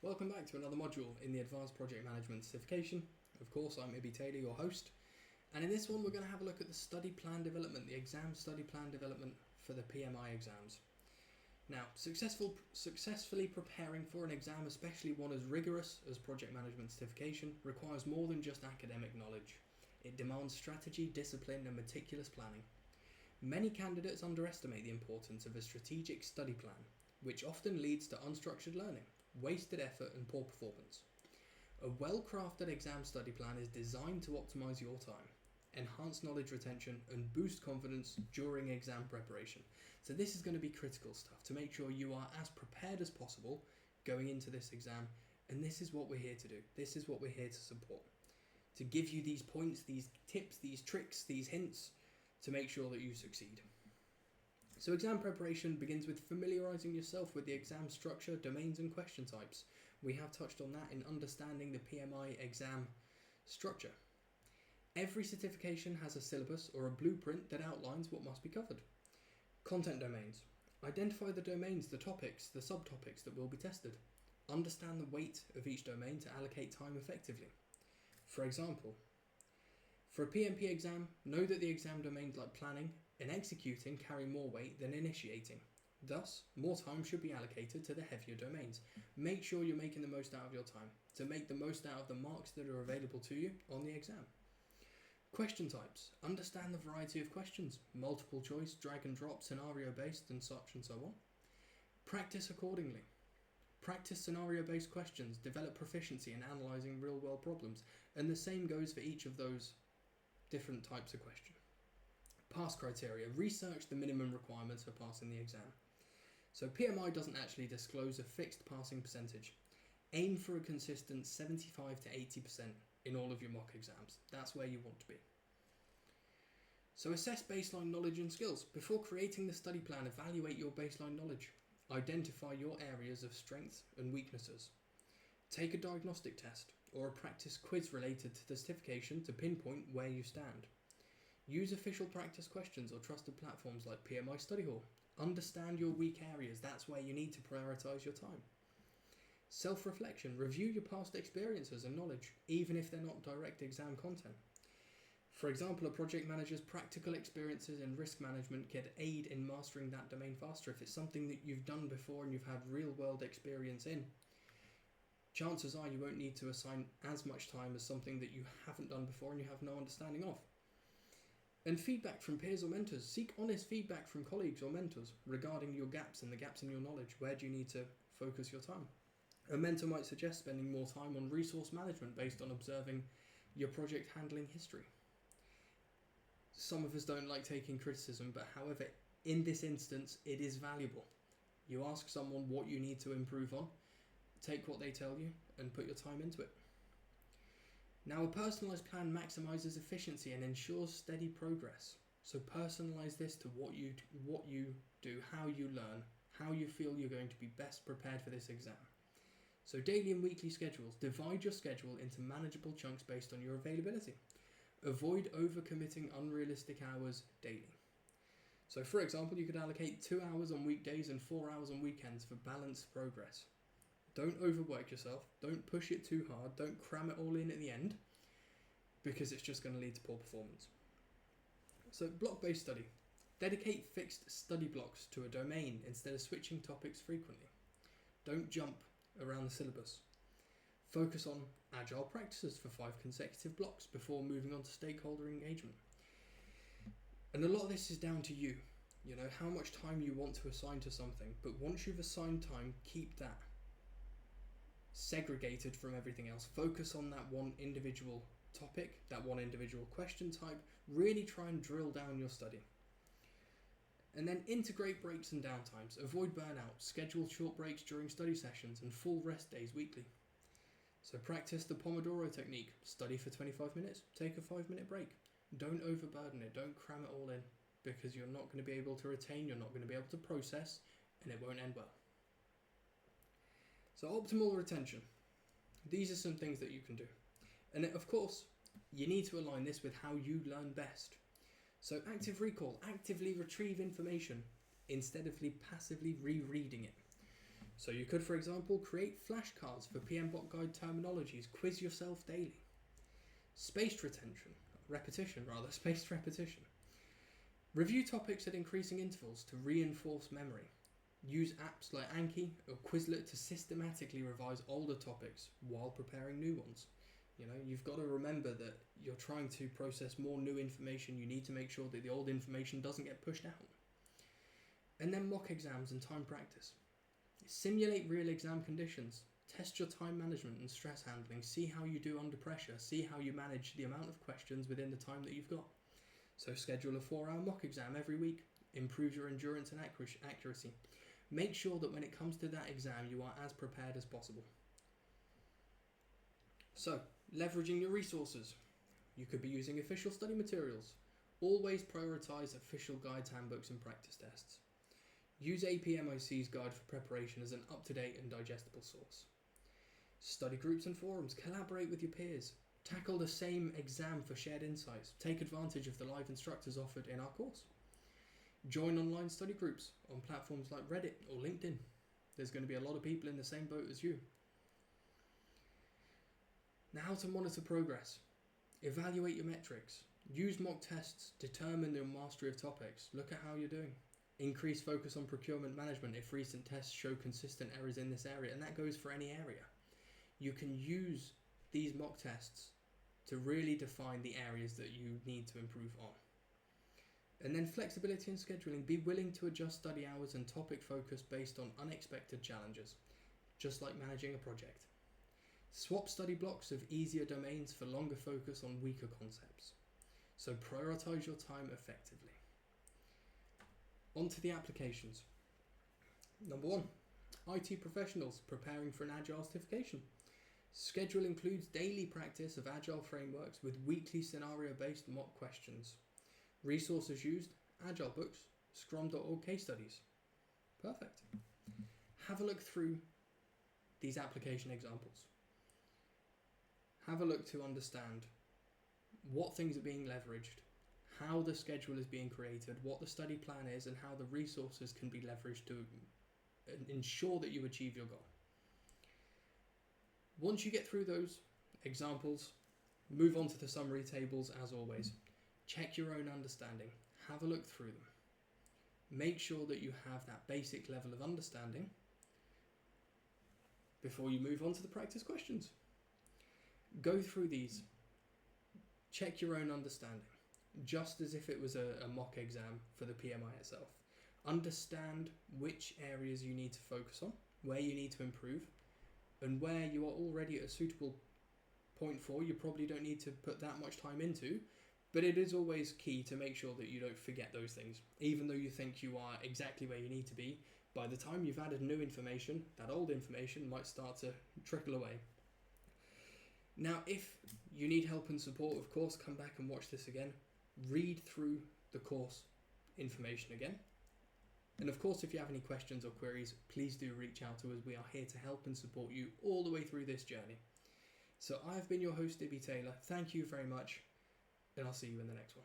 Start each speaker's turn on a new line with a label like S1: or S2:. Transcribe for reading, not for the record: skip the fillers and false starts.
S1: Welcome back to another module in the Advanced Project Management Certification. Of course, I'm Ibby Taylor, your host. And in this one, we're going to have a look at the study plan development, the exam study plan development for the PMI exams. Now, successfully preparing for an exam, especially one as rigorous as Project Management Certification, requires more than just academic knowledge. It demands strategy, discipline, and meticulous planning. Many candidates underestimate the importance of a strategic study plan, which often leads to unstructured learning, wasted effort, and poor performance. A well-crafted exam study plan is designed to optimize your time, enhance knowledge retention, and boost confidence during exam preparation. So this is going to be critical stuff to make sure you are as prepared as possible going into this exam, and this is what we're here to do. This is what we're here to support. To give you these points, these tips, these tricks, these hints to make sure that you succeed. So exam preparation begins with familiarising yourself with the exam structure, domains and question types. We have touched on that in understanding the PMI exam structure. Every certification has a syllabus or a blueprint that outlines what must be covered. Content domains. Identify the domains, the topics, the subtopics that will be tested. Understand the weight of each domain to allocate time effectively. For example, for a PMP exam, know that the exam domains like planning and executing carry more weight than initiating. Thus, more time should be allocated to the heavier domains. Make sure you're making the most out of your time to make the most out of the marks that are available to you on the exam. Question types. Understand the variety of questions, multiple choice, drag and drop, scenario based and such and so on. Practice accordingly. Practice scenario-based questions, develop proficiency in analysing real-world problems, and the same goes for each of those different types of question. Pass criteria. Research the minimum requirements for passing the exam. So PMI doesn't actually disclose a fixed passing percentage. Aim for a consistent 75 to 80% in all of your mock exams. That's where you want to be. So assess baseline knowledge and skills. Before creating the study plan, evaluate your baseline knowledge. Identify your areas of strengths and weaknesses. Take a diagnostic test or a practice quiz related to the certification to pinpoint where you stand. Use official practice questions or trusted platforms like PMI Study Hall. Understand your weak areas, that's where you need to prioritise your time. Self-reflection. Review your past experiences and knowledge, even if they're not direct exam content. For example, a project manager's practical experiences in risk management can aid in mastering that domain faster if it's something that you've done before and you've had real-world experience in. Chances are you won't need to assign as much time as something that you haven't done before and you have no understanding of. And feedback from peers or mentors. Seek honest feedback from colleagues or mentors regarding your gaps and the gaps in your knowledge. Where do you need to focus your time? A mentor might suggest spending more time on resource management based on observing your project handling history. Some of us don't like taking criticism, but however, in this instance, it is valuable. You ask someone what you need to improve on, take what they tell you, and put your time into it. Now, a personalised plan maximises efficiency and ensures steady progress. So personalise this to what you do, how you learn, how you feel you're going to be best prepared for this exam. So daily and weekly schedules. Divide your schedule into manageable chunks based on your availability. Avoid overcommitting unrealistic hours daily. So for example, you could allocate 2 hours on weekdays and 4 hours on weekends for balanced progress. Don't overwork yourself, don't push it too hard, don't cram it all in at the end, because it's just going to lead to poor performance. So block-based study. Dedicate fixed study blocks to a domain instead of switching topics frequently. Don't jump around the syllabus. Focus on agile practices for 5 consecutive blocks before moving on to stakeholder engagement. And a lot of this is down to you. You know, how much time you want to assign to something. But once you've assigned time, keep that segregated from everything else. Focus on that one individual topic, that one individual question type. Really try and drill down your study. And then integrate breaks and downtimes. Avoid burnout. Schedule short breaks during study sessions and full rest days weekly. So practice the Pomodoro technique. Study for 25 minutes, take a 5-minute break. Don't overburden it, don't cram it all in, because you're not going to be able to retain, you're not going to be able to process, and it won't end well. So optimal retention. These are some things that you can do. And of course, you need to align this with how you learn best. So active recall, actively retrieve information instead of passively rereading it. So you could, for example, create flashcards for PMBOK guide terminologies, quiz yourself daily. Spaced repetition. Spaced repetition. Review topics at increasing intervals to reinforce memory. Use apps like Anki or Quizlet to systematically revise older topics while preparing new ones. You've got to remember that you're trying to process more new information. You need to make sure that the old information doesn't get pushed out. And then mock exams and time practice. Simulate real exam conditions. Test your time management and stress handling. See how you do under pressure. See how you manage the amount of questions within the time that you've got. So schedule a 4-hour mock exam every week. Improve your endurance and accuracy. Make sure that when it comes to that exam, you are as prepared as possible. So, leveraging your resources. You could be using official study materials. Always prioritize official guides, handbooks, and practice tests. Use APMIC's guide for preparation as an up-to-date and digestible source. Study groups and forums. Collaborate with your peers. Tackle the same exam for shared insights. Take advantage of the live instructors offered in our course. Join online study groups on platforms like Reddit or LinkedIn. There's going to be a lot of people in the same boat as you. Now, how to monitor progress. Evaluate your metrics. Use mock tests. Determine your mastery of topics. Look at how you're doing. Increase focus on procurement management if recent tests show consistent errors in this area, and that goes for any area. You can use these mock tests to really define the areas that you need to improve on. And then flexibility and scheduling. Be willing to adjust study hours and topic focus based on unexpected challenges, just like managing a project. Swap study blocks of easier domains for longer focus on weaker concepts. So prioritize your time effectively. On to the applications. Number 1, IT professionals preparing for an Agile certification. Schedule includes daily practice of Agile frameworks with weekly scenario-based mock questions. Resources used, Agile books, Scrum.org case studies. Perfect. Have a look through these application examples. Have a look to understand what things are being leveraged, how the schedule is being created, what the study plan is, and how the resources can be leveraged to ensure that you achieve your goal. Once you get through those examples, move on to the summary tables as always. Check your own understanding. Have a look through them. Make sure that you have that basic level of understanding before you move on to the practice questions. Go through these. Check your own understanding, just as if it was a mock exam for the PMI itself. Understand which areas you need to focus on, where you need to improve, and where you are already at a suitable point for, you probably don't need to put that much time into, but it is always key to make sure that you don't forget those things. Even though you think you are exactly where you need to be, by the time you've added new information, that old information might start to trickle away. Now, if you need help and support, of course, come back and watch this again. Read through the course information again. And of course, if you have any questions or queries, please do reach out to us. We are here to help and support you all the way through this journey. So I've been your host, Ibby Taylor. Thank you very much, and I'll see you in the next one.